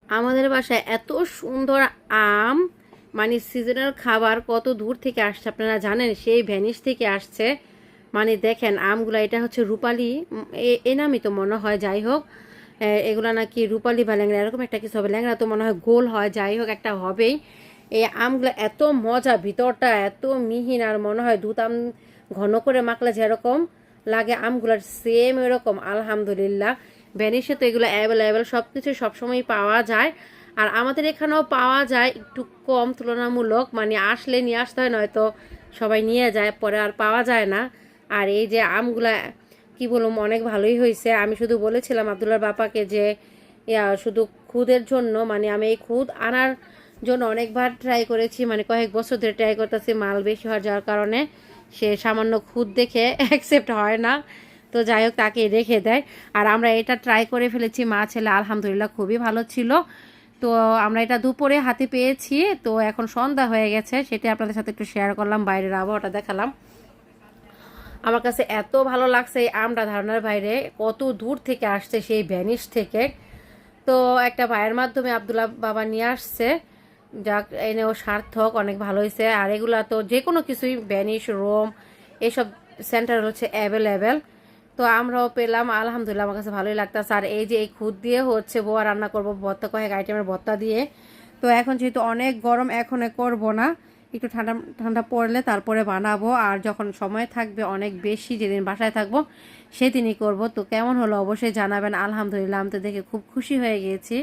আমাদের বাসায় এত সুন্দর আম, মানে সিজনাল খাবার কত দূর থেকে আসছে আপনারা জানেন? সেই ভ্যানিশ থেকে আসছে। মানে দেখেন আমগুলা, এটা হচ্ছে রূপালি, এ নামই তো মনে হয়। যাই হোক, এগুলা নাকি রূপালি বা ল্যাংড়া এরকম একটা কিছু হবে। ল্যাংড়া তো মনে হয় গোল হয়, যাই হোক একটা হবেই। এই আমগুলো এত মজা, ভিতরটা এত মিহিন, আর মনে হয় দুধ আম ঘন করে মাখলে যেরকম লাগে আমগুলার সেম এরকম। আলহামদুলিল্লাহ, ভ্যানিশে তো এগুলো অ্যাভেলেবেল, সব কিছু সবসময় পাওয়া যায়। আর আমাদের এখানেও পাওয়া যায় একটু কম তুলনামূলক, মানে আসলে নিয়ে আসতে হয়, নয়তো সবাই নিয়ে যায়, পরে আর পাওয়া যায় না। আর এই যে আমগুলা, কি বলবো, অনেক ভালোই হয়েছে। আমি শুধু বলেছিলাম আবদুল্লার বাপাকে যে শুধু খুদের জন্য, মানে আমি এই খুদ আনার জন্য অনেকবার ট্রাই করেছি, মানে কয়েক বছর ধরে ট্রাই করতেছি, মাল বেশি হয়ে যাওয়ার কারণে সে সামান্য খুদ দেখে অ্যাকসেপ্ট হয় না। তো যাই হোক, তাকে রেখে দেয়। আর আমরা এটা ট্রাই করে ফেলেছি মা ছেলে, আলহামদুলিল্লাহ খুবই ভালো ছিল। তো আমরা এটা দুপুরে হাতে পেয়েছি, তো এখন সন্ধ্যা হয়ে গেছে, সেটা আপনাদের সাথে একটু শেয়ার করলাম, বাইরের আবহাওয়াটা দেখালাম। আমার কাছে এত ভালো লাগছে এই আমটা, ধারণার বাইরে। কত দূর থেকে আসছে, সেই ভ্যানিশ থেকে। তো একটা ভাইয়ের মাধ্যমে আবদুল্লাহ বাবা নিয়ে আসছে, যাক এনেও সার্থক, অনেক ভালো হয়েছে। আর এগুলা তো যে কোনো কিছুই, ভ্যানিশ, রোম, এইসব সেন্টার হচ্ছে অ্যাভেলেবেল। তো আমরাও পেলাম, আলহামদুলিল্লাহ আমার কাছে ভালোই লাগতেছে। আর এই যে এই খুদ দিয়ে হচ্ছে বোয়া রান্না করবো, ভর্তা, কয়েক আইটেমের ভর্তা দিয়ে। তো এখন যেহেতু অনেক গরম, এখন করব না, একটু ঠান্ডা ঠান্ডা পড়লে তারপরে বানাবো। আর যখন সময় থাকবে অনেক বেশি, যেদিন বাসায় থাকবো সেদিনই করব। তো কেমন হলো অবশ্যই জানাবেন। আলহামদুলিল্লাহ, আমি তো দেখে খুব খুশি হয়ে গিয়েছি।